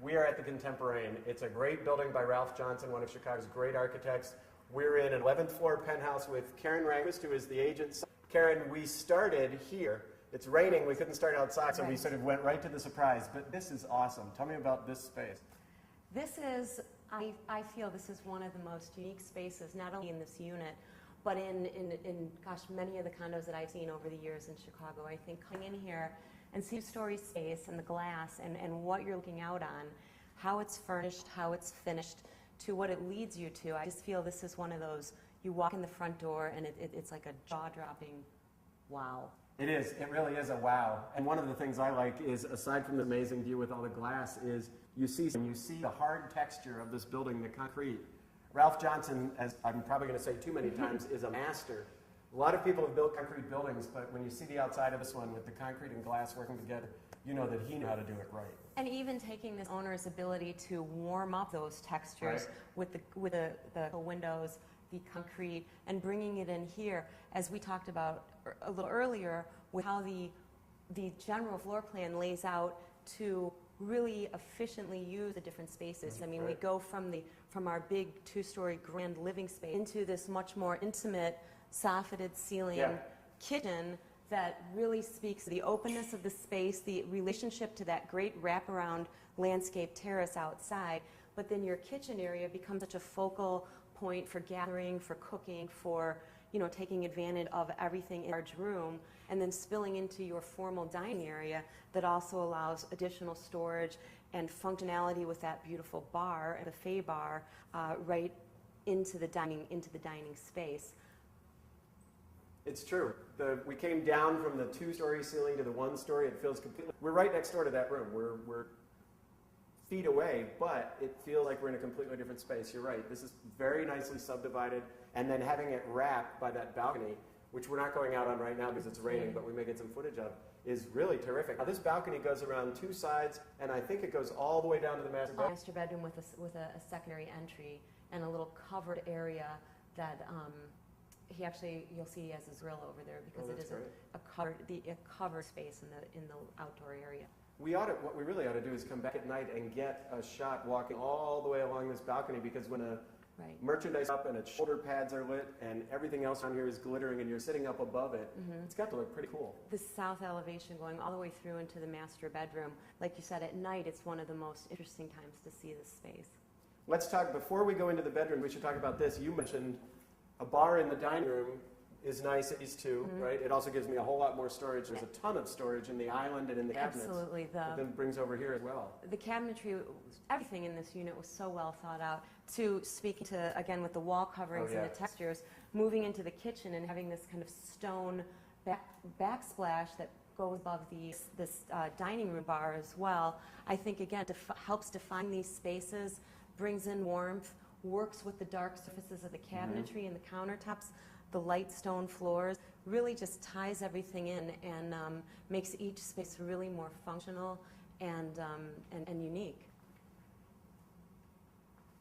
We are at the Contemporaine. It's a great building by Ralph Johnson, one of Chicago's great architects. We're in an 11th floor penthouse with Karen Rangist, who is the agent. Karen, we started here. It's raining. We couldn't start outside, so we sort of went right to the surprise. But this is awesome. Tell me about this space. This is, I feel this is one of the most unique spaces, not only in this unit, but in gosh, many of the condos that I've seen over the years in Chicago. I think coming in here and see two-story space and the glass and what you're looking out on, how it's furnished, how it's finished, to what it leads you to. I just feel this is one of those, you walk in the front door and it's like a jaw-dropping wow. It is. It really is a wow. And one of the things I like is, aside from the amazing view with all the glass, is you see the hard texture of this building, the concrete. Ralph Johnson, as I'm probably going to say too many times, is a master. A lot of people have built concrete buildings, but when you see the outside of this one with the concrete and glass working together, you know that he knew how to do it right. And even taking this owner's ability to warm up those textures with the windows, the concrete, and bringing it in here, as we talked about a little earlier, with how the general floor plan lays out to really efficiently use the different spaces. I mean, we go from our big two-story grand living space into this much more intimate, soffitted ceiling kitchen that really speaks to the openness of the space, the relationship to that great wraparound landscape terrace outside. But then your kitchen area becomes such a focal point for gathering, for cooking, for taking advantage of everything in a large room, and then spilling into your formal dining area that also allows additional storage and functionality with that beautiful bar, a buffet bar, right into the dining space. It's true. We came down from the two-story ceiling to the one-story. It feels completely. We're right next door to that room. We're feet away, but it feels like we're in a completely different space. You're right. This is very nicely subdivided, and then having it wrapped by that balcony, which we're not going out on right now because it's raining, but we may get some footage of, is really terrific. Now, this balcony goes around two sides, and I think it goes all the way down to the master bedroom. Master bedroom with a secondary entry and a little covered area that you'll see he has his grill over there because it is a covered space in the outdoor area. What we really ought to do is come back at night and get a shot walking all the way along this balcony, because when a merchandise up and its shoulder pads are lit and everything else on here is glittering and you're sitting up above it, it's got to look pretty cool. The south elevation going all the way through into the master bedroom, like you said, at night it's one of the most interesting times to see this space. Let's talk, before we go into the bedroom, we should talk about this. You mentioned a bar in the dining room is nice at these two, right? It also gives me a whole lot more storage. There's a ton of storage in the island and in the cabinets. Absolutely. That then brings over here as well. The cabinetry, everything in this unit was so well thought out. To speak to, again, with the wall coverings and the textures, moving into the kitchen and having this kind of stone backsplash that goes above this dining room bar as well, I think, again, helps define these spaces, brings in warmth, works with the dark surfaces of the cabinetry and the countertops, the light stone floors, really just ties everything in and makes each space really more functional and unique.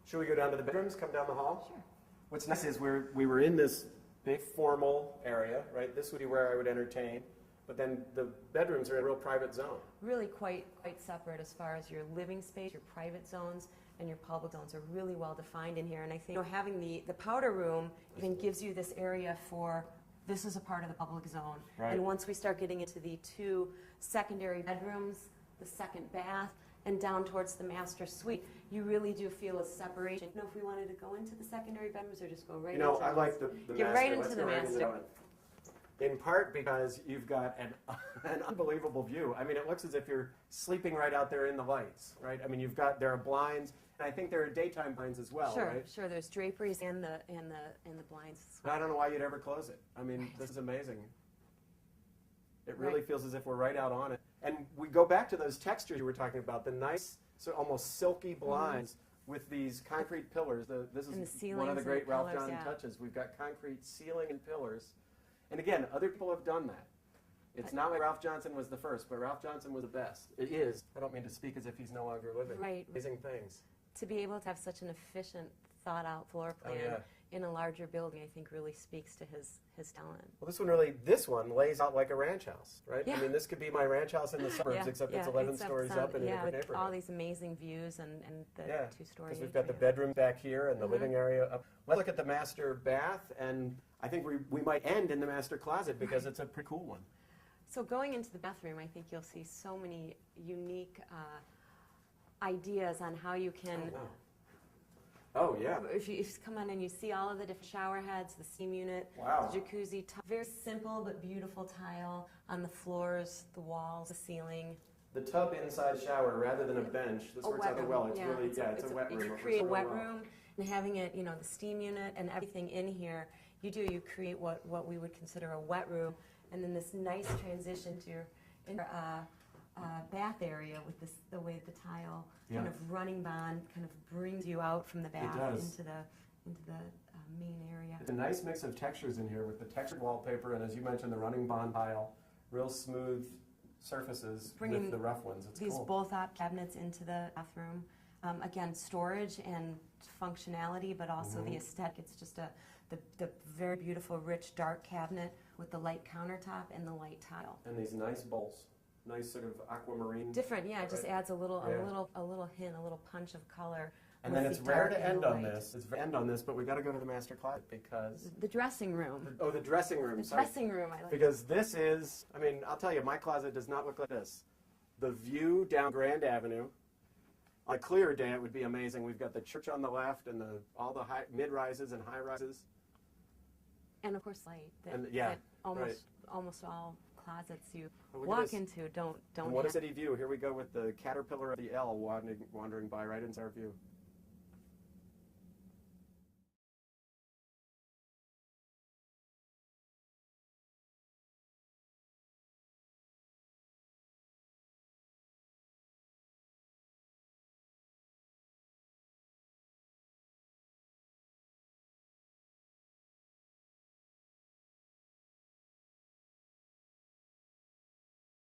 Should we go down to the bedrooms, come down the hall? Sure. What's nice is we were in this big formal area, right? This would be where I would entertain, but then the bedrooms are in a real private zone. Really quite separate as far as your living space, your private zones, and your public zones are really well defined in here. And I think having the powder room even gives you this area for, this is a part of the public zone. Right. And once we start getting into the two secondary bedrooms, the second bath, and down towards the master suite, you really do feel a separation. If we wanted to go into the secondary bedrooms or just go right into I like the get master. right into Let's the go right master. In part because you've got an unbelievable view. I mean, it looks as if you're sleeping right out there in the lights, right? I mean, there are blinds, and I think there are daytime blinds as well, right? Sure. There's draperies and the blinds as well. I don't know why you'd ever close it. I mean, this is amazing. It really feels as if we're right out on it. And we go back to those textures you were talking about, the nice, almost silky blinds with these concrete pillars. This is one of the great Ralph Johnson touches. We've got concrete ceiling and pillars. And again, other people have done that. It's not like Ralph Johnson was the first, but Ralph Johnson was the best. It is. I don't mean to speak as if he's no longer living. Right. Amazing things. To be able to have such an efficient, thought-out floor plan, in a larger building, I think really speaks to his talent. Well, this one lays out like a ranch house, right? Yeah. I mean, this could be my ranch house in the suburbs, except it's 11 stories up and in a different with neighborhood. all these amazing views and the two-story. Because we've got the bedroom back here and the living area up. Let's look at the master bath, and I think we might end in the master closet because it's a pretty cool one. So going into the bathroom, I think you'll see so many unique ideas on how you can. Oh, wow. Oh, yeah. If you come on and you see all of the different shower heads, the steam unit, Wow. the jacuzzi, very simple but beautiful tile on the floors, the walls, the ceiling. The tub inside shower rather than a bench. This works out well. It's really, it's a wet room. You create a wet room, and having it, the steam unit and everything in here, you create what we would consider a wet room, and then this nice transition to your bath area with the way the tile kind of running bond kind of brings you out from the bath into the main area. It's a nice mix of textures in here with the textured wallpaper and, as you mentioned, the running bond tile, real smooth surfaces with the rough ones. It's these cool. both-op cabinets into the bathroom. Again, storage and functionality, but also the aesthetic. It's just the very beautiful, rich, dark cabinet with the light countertop and the light tile. And these nice bowls. Nice sort of aquamarine. Different, it just adds a little hint, a little punch of color. And then it's rare to end on this. It's end on this, but we got to go to the master closet because the dressing room. The dressing room. Dressing room, I like. Because this is, I mean, I'll tell you, my closet does not look like this. The view down Grand Avenue. On a clear day, it would be amazing. We've got the church on the left and all the mid-rises and high-rises. And of course, light. That almost all closets you walk walk into don't and what a city view. Here we go with the caterpillar of the L wandering by right into our view.